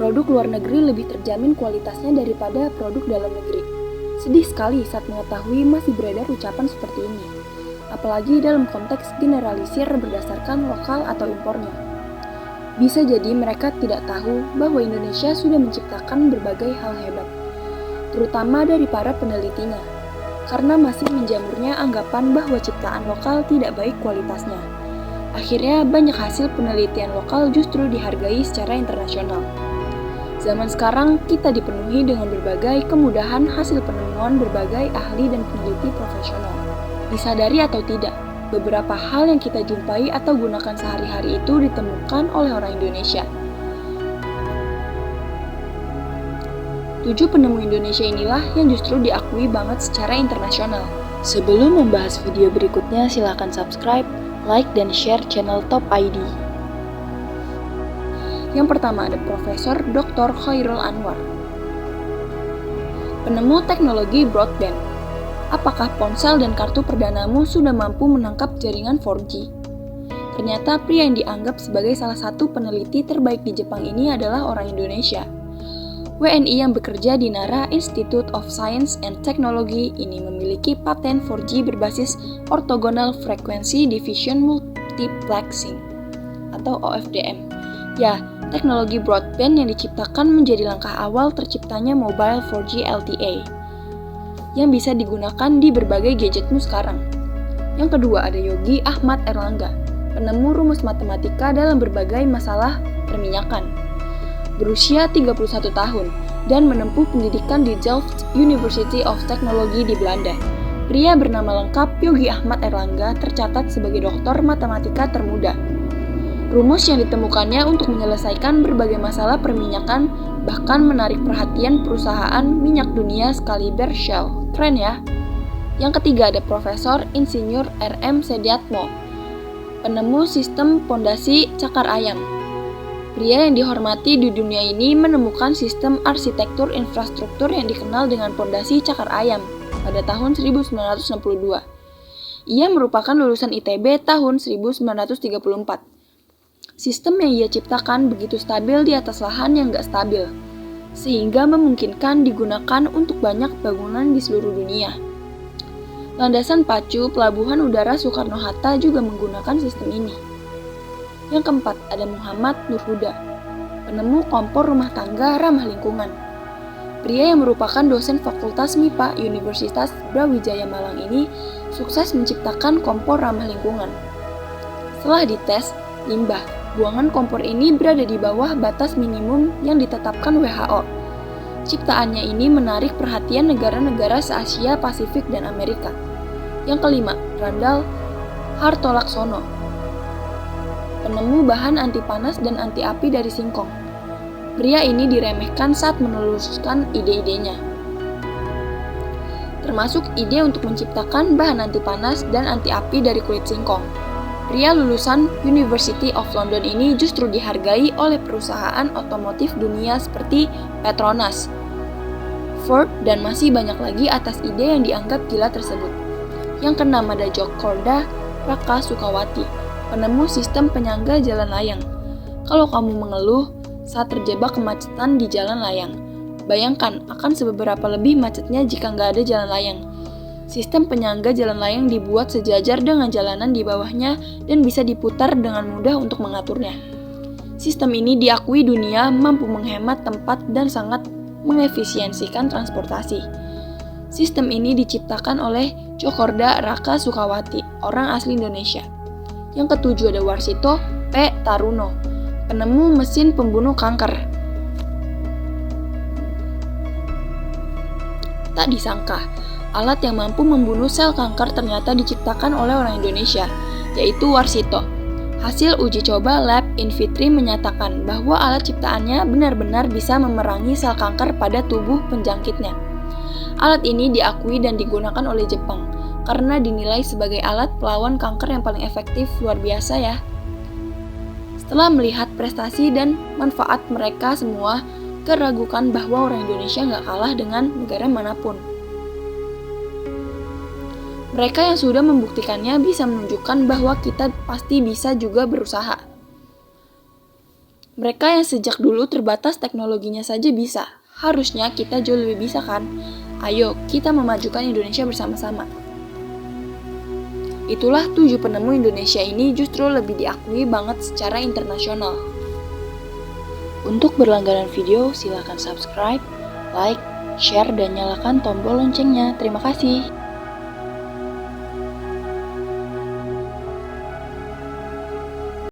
produk luar negeri lebih terjamin kualitasnya daripada produk dalam negeri. Sedih sekali saat mengetahui masih beredar ucapan seperti ini, apalagi dalam konteks generalisir berdasarkan lokal atau impornya. Bisa jadi mereka tidak tahu bahwa Indonesia sudah menciptakan berbagai hal hebat, terutama dari para penelitinya, karena masih menjamurnya anggapan bahwa ciptaan lokal tidak baik kualitasnya. Akhirnya banyak hasil penelitian lokal justru dihargai secara internasional. Zaman sekarang kita dipenuhi dengan berbagai kemudahan hasil penemuan berbagai ahli dan peneliti profesional. Disadari atau tidak, beberapa hal yang kita jumpai atau gunakan sehari-hari itu ditemukan oleh orang Indonesia. 7 penemu Indonesia inilah yang justru diakui banget secara internasional. Sebelum membahas video berikutnya, silakan subscribe, like, dan share channel Top ID. Yang pertama ada Profesor Dr. Chairul Anwar. Penemu teknologi broadband. Apakah ponsel dan kartu perdanamu sudah mampu menangkap jaringan 4G? Ternyata pria yang dianggap sebagai salah satu peneliti terbaik di Jepang ini adalah orang Indonesia. WNI yang bekerja di NARA Institute of Science and Technology ini memiliki paten 4G berbasis Orthogonal Frequency Division Multiplexing atau OFDM. Ya, teknologi broadband yang diciptakan menjadi langkah awal terciptanya mobile 4G LTE yang bisa digunakan di berbagai gadgetmu sekarang. Yang kedua ada Yogi Ahmad Erlangga, penemu rumus matematika dalam berbagai masalah perminyakan. Berusia 31 tahun dan menempuh pendidikan di Delft University of Technology di Belanda. Pria bernama lengkap Yogi Ahmad Erlangga tercatat sebagai doktor matematika termuda. Rumus yang ditemukannya untuk menyelesaikan berbagai masalah perminyakan bahkan menarik perhatian perusahaan minyak dunia sekaliber Shell. Keren ya? Yang ketiga ada Profesor Insinyur R.M. Sediatmo, penemu sistem pondasi cakar ayam. Pria yang dihormati di dunia ini menemukan sistem arsitektur infrastruktur yang dikenal dengan pondasi cakar ayam pada tahun 1962. Ia merupakan lulusan ITB tahun 1934. Sistem yang ia ciptakan begitu stabil di atas lahan yang gak stabil, sehingga memungkinkan digunakan untuk banyak bangunan di seluruh dunia. Landasan pacu Pelabuhan Udara Soekarno-Hatta juga menggunakan sistem ini. Yang keempat ada Muhammad Nur Huda, penemu kompor rumah tangga ramah lingkungan. Pria yang merupakan dosen Fakultas MIPA Universitas Brawijaya Malang ini sukses menciptakan kompor ramah lingkungan. Setelah dites, limbah buangan kompor ini berada di bawah batas minimum yang ditetapkan WHO. Ciptaannya ini menarik perhatian negara-negara se-Asia, Pasifik, dan Amerika. Yang kelima, Randall Hartolaksono, penemu bahan anti panas dan anti api dari singkong. Pria ini diremehkan saat menelusuri ide-idenya, termasuk ide untuk menciptakan bahan anti panas dan anti api dari kulit singkong. Pria lulusan University of London ini justru dihargai oleh perusahaan otomotif dunia seperti Petronas, Ford, dan masih banyak lagi atas ide yang dianggap gila tersebut. Yang keenam ada Djokorda Raka Sukawati, penemu sistem penyangga jalan layang. Kalau kamu mengeluh saat terjebak kemacetan di jalan layang, bayangkan akan seberapa lebih macetnya jika nggak ada jalan layang. Sistem penyangga jalan layang dibuat sejajar dengan jalanan di bawahnya dan bisa diputar dengan mudah untuk mengaturnya. Sistem ini diakui dunia mampu menghemat tempat dan sangat mengefisiensikan transportasi. Sistem ini diciptakan oleh Djokorda Raka Sukawati, orang asli Indonesia. Yang ketujuh ada Warsito P. Taruno, penemu mesin pembunuh kanker. Tak disangka, alat yang mampu membunuh sel kanker ternyata diciptakan oleh orang Indonesia, yaitu Warsito. Hasil uji coba lab in vitro menyatakan bahwa alat ciptaannya benar-benar bisa memerangi sel kanker pada tubuh penjangkitnya. Alat ini diakui dan digunakan oleh Jepang karena dinilai sebagai alat pelawan kanker yang paling efektif. Luar biasa ya. Setelah melihat prestasi dan manfaat mereka semua, keragukan bahwa orang Indonesia nggak kalah dengan negara manapun. Mereka yang sudah membuktikannya bisa menunjukkan bahwa kita pasti bisa juga berusaha. Mereka yang sejak dulu terbatas teknologinya saja bisa. Harusnya kita jauh lebih bisa kan? Ayo, kita memajukan Indonesia bersama-sama. Itulah 7 penemu Indonesia ini justru lebih diakui banget secara internasional. Untuk berlangganan video, silahkan subscribe, like, share, dan nyalakan tombol loncengnya. Terima kasih.